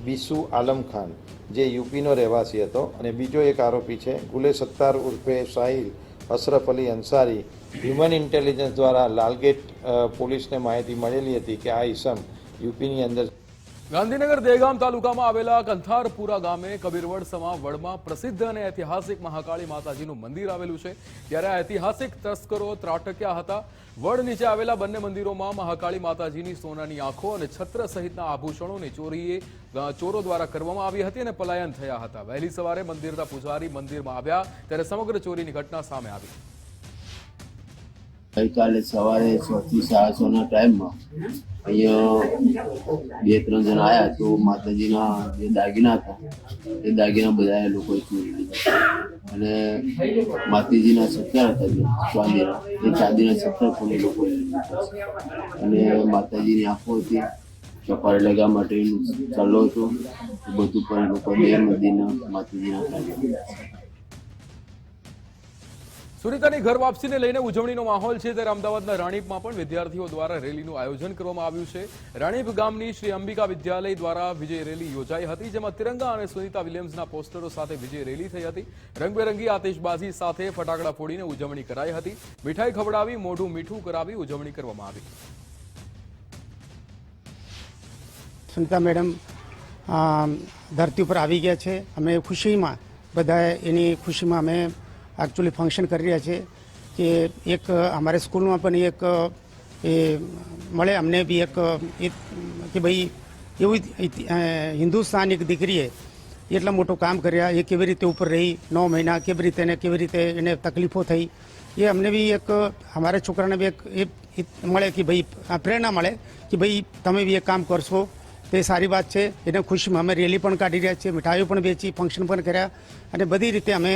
બીસુ આલમ ખાન જે યુપીનો રહેવાસી હતો, અને બીજો એક આરોપી છે ગુલે સત્તાર ઉર્ફે સાહિલ અશરફ અલી અંસારી। હ્યુમન ઇન્ટેલિજન્સ દ્વારા લાલગેટ પોલીસને માહિતી મળેલી હતી કે આ ઈસમ યુપીની અંદર ગાંધીનગર દેગામ તાલુકામાં આવેલા કંથારપુરા ગામે કબીરવડ સમા વડમાં પ્રસિદ્ધ અને ઐતિહાસિક મહાકાળી માતાજીનું મંદિર આવેલું છે, ત્યારે આ ઐતિહાસિક તસ્કરો ત્રાટક્યા હતા। વડ નીચે આવેલા બંને મંદિરોમાં મહાકાળી માતાજીની સોનાની આંખો અને છત્ર સહિતના આભૂષણોની ચોરો દ્વારા કરવામાં આવી હતી અને પલાયન થયા હતા। વહેલી સવારે મંદિરના પૂજારી મંદિરમાં આવ્યા ત્યારે સમગ્ર ચોરીની ઘટના સામે આવી। ગઈકાલે સવારે 6 થી 6:30ના ટાઈમમાં અહીંયા 2-3 જણ આવ્યા તો માતાજીના જે દાગીના હતા એ દાગીના બધા લોકોએ ચોરી લીધા અને માતાજીના સત્તર હતા જે ચાંદીના એ ચાંદીના સત્તર પણ એ લોકોએ લીધા અને માતાજીની આંખો હતી, ચપાર લગા માટેનું ચાલો હતો, બધું પણ એ લોકો 2 મંદિરના માતાજીના કાઢી। સુરતની ઘર વાપસીને લઈને ઉજવણીનો માહોલ છે, ત્યારે અમદાવાદના રાણીપમાં પણ વિદ્યાર્થીઓ દ્વારા રેલીનું આયોજન કરવામાં આવ્યું છે। રાણીપ ગામની શ્રી અંબિકા વિદ્યાલય દ્વારા વિજય રેલી યોજાઈ હતી, જેમાં તિરંગા અને સુનીતા વિલિયમ્સના પોસ્ટરો સાથે વિજય રેલી થઈ હતી। રંગબેરંગી આતિશબાજી સાથે ફટાકડા ફોડીને ઉજવણી કરાઈ હતી। મીઠાઈ ખવડાવી મોઢું મીઠું કરાવી ઉજવણી કરવામાં આવી। સુનીતા મેડમ ધરતી ઉપર આવી ગયા છે। અમે ખુશીમાં બધા એની ખુશીમાં અમે एक्चुअली फंक्शन कर रहा है कि एक हमारे स्कूल में पण एक मळे हमने भी एक कि भाई एवं हिंदुस्तान एक दीकरी है એટલા મોટું કામ કર્યા, એ કેવી રીતે ઉપર રહી 9 મહિના, કેવી રીતે એને તકલીફો થઈ, એ અમને બી એક અમારા છોકરાને બી એક મળે કે ભાઈ પ્રેરણા મળે કે ભાઈ તમે બી એક કામ કરશો, તે સારી વાત છે। એને ખુશીમાં અમે રેલી પણ કાઢી રહ્યા છીએ, મીઠાઈઓ પણ વેચી, ફંક્શન પણ કર્યા અને બધી રીતે અમે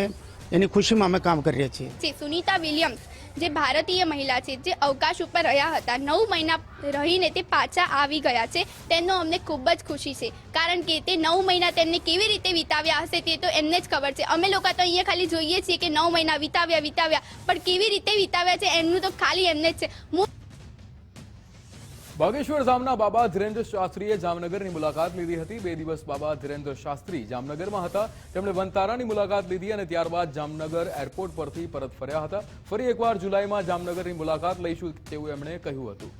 એની ખુશીમાં અમે કામ કરી રહ્યા છીએ। સુનીતા વિલિયમ્સ જે ભારતીય મહિલા છે, જે અવકાશ ઉપર રહ્યા હતા, 9 મહિના રહીને તે પાછા આવી ગયા છે, તેનો અમને ખૂબ જ ખુશી છે, કારણ કે તે 9 મહિના તેમને કેવી રીતે વિતાવ્યા હશે તે તો એમને જ ખબર છે। અમે લોકો તો અહીંયા ખાલી જોઈએ છીએ કે 9 મહિના વિતાવ્યા, પણ કેવી રીતે વિતાવ્યા છે એનું તો ખાલી એમને જ છે। બાગેશ્વર ધામના બાબા ધીરેન્દ્ર શાસ્ત્રીએ જામનગરની મુલાકાત લીધી હતી। 2 દિવસ બાબા ધીરેન્દ્ર શાસ્ત્રી જામનગરમાં હતા। તેમણે વનતારાની મુલાકાત લીધી અને ત્યારબાદ જામનગર એરપોર્ટ પરથી પરત ફર્યા હતા। ફરી એકવાર જુલાઈમાં જામનગરની મુલાકાત લઈશું તેવું એમણે કહ્યું હતું।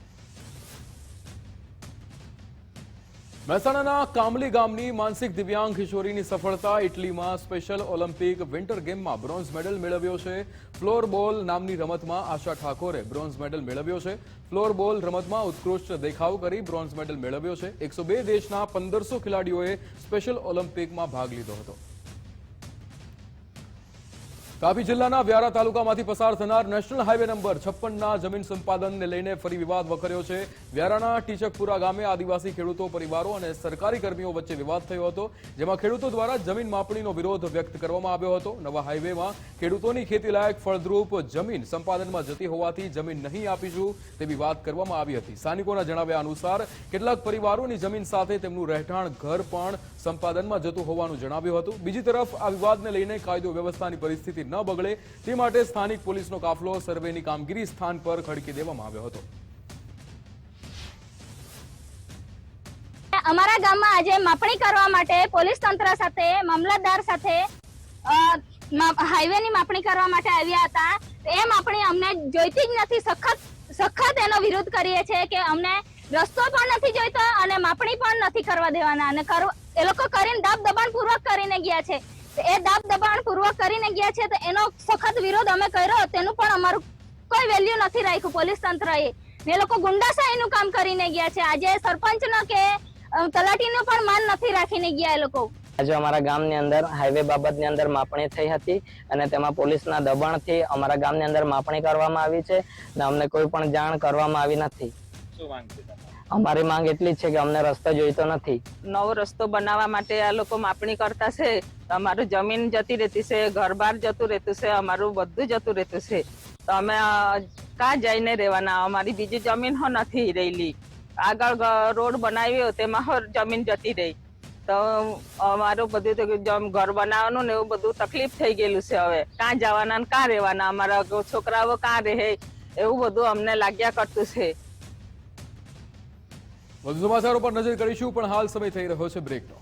મહેસાણાના કામલી ગામની માનસિક દિવ્યાંગ કિશોરીની સફળતા। ઇટલીમાં સ્પેશિયલ ઓલિમ્પિક વિન્ટર ગેમમાં બ્રોન્ઝ મેડલ મેળવ્યો છે। ફ્લોરબોલ નામની રમતમાં આશા ઠાકોરે બ્રોન્ઝ મેડલ મેળવ્યો છે। ફ્લોરબોલ રમતમાં ઉત્કૃષ્ટ દેખાવ કરી બ્રોન્ઝ મેડલ મેળવ્યો છે। 102 દેશના 1500 ખેલાડીઓએ સ્પેશિયલ ઓલિમ્પિકમાં ભાગ લીધો હતો। તાપી જિલ્લાના વ્યારા તાલુકામાંથી પસાર થનાર નેશનલ હાઈવે નંબર 56ના જમીન સંપાદનને લઈને ફરી વિવાદ વકર્યો છે। વ્યારાના ટીચકપુરા ગામે આદિવાસી ખેડૂતો, પરિવારો અને સરકારી કર્મીઓ વચ્ચે વિવાદ થયો હતો, જેમાં ખેડૂતો દ્વારા જમીન માપણીનો વિરોધ વ્યક્ત કરવામાં આવ્યો હતો। નવા હાઈવેમાં ખેડૂતોની ખેતીલાયક ફળદ્રુપ જમીન સંપાદનમાં જતી હોવાથી જમીન નહીં આપીશું તેવી વાત કરવામાં આવી હતી। સ્થાનિકોના જણાવ્યા અનુસાર કેટલાક પરિવારોની જમીન સાથે તેમનું રહેઠાણ ઘર પણ સંપાદનમાં જતું હોવાનું જણાવ્યું હતું। બીજી તરફ આ વિવાદને લઈને કાયદો વ્યવસ્થાની પરિસ્થિતિ ન બગડે તે માટે સ્થાનિક પોલીસનો કાફલો સર્વેની કામગીરી સ્થાન પર ખડકી દેવામાં આવ્યો હતો। અમારા ગામમાં આજે માપણી કરવા માટે પોલીસ તંત્ર સાથે, મામલતદાર સાથે હાઈવેની માપણી કરવા માટે આવ્યા હતા। એ માપણી અમને જોઈતી જ નથી, સખત એનો વિરોધ કરીએ છીએ કે અમને રસ્તો પણ નથી જોઈતો અને માપણી પણ નથી કરવા દેવાના, અને એ લોકો કરીને દાબ દબાણ પૂર્વક કરીને ગયા છે। એ દાબ દબાણ પૂર્વક કરીને ગયા છે તો એનો સખત વિરોધ અમે કર્યો, તેનું પણ અમારું કોઈ વેલ્યુ નથી રાખ્યું પોલીસ તંત્રએ। ને એ લોકો ગુંડાશાહીનું કામ કરીને ગયા છે. આજે સરપંચનો કે તલાટીનું પણ માન નથી રાખીને ગયા એ લોકો. આજે અમારા ગામની અંદર હાઈવે બાબતની અંદર માપણી થઈ હતી અને તેમાં પોલીસના દબાણથી અમારા ગામની અંદર માપણી કરવામાં આવી છે અને અમને કોઈ પણ જાણ કરવામાં આવી નથી. શું માંગ છે? અમારી માંગ એટલી જ છે કે અમને રસ્તો જોઈતો નથી. નવો રસ્તો બનાવવા માટે આ લોકો માપણી કરતા છે. અમારું જમીન જતી રહેતી છે, ઘર-બાર જતું રહેતું છે, અમારું બધું જતું રહેતું છે. તો અમે ક્યાં જઈને રહેવાના? અમારી બીજી જમીન હો નથી રહેલી. આગળ રોડ બનાવ્યો તેમાં જમીન જતી રહી તો અમારું બધું ઘર બનાવવાનું ને એવું બધું તકલીફ થઈ ગયેલું છે. હવે ક્યાં જવાના ને ક્યાં રહેવાના? અમારા છોકરાઓ ક્યાં રહે એવું બધું અમને લાગ્યા કરતું છે. વધુ સમાચારો પર નજર કરીશું, પણ હાલ સમય થઈ રહ્યો છે બ્રેકનો.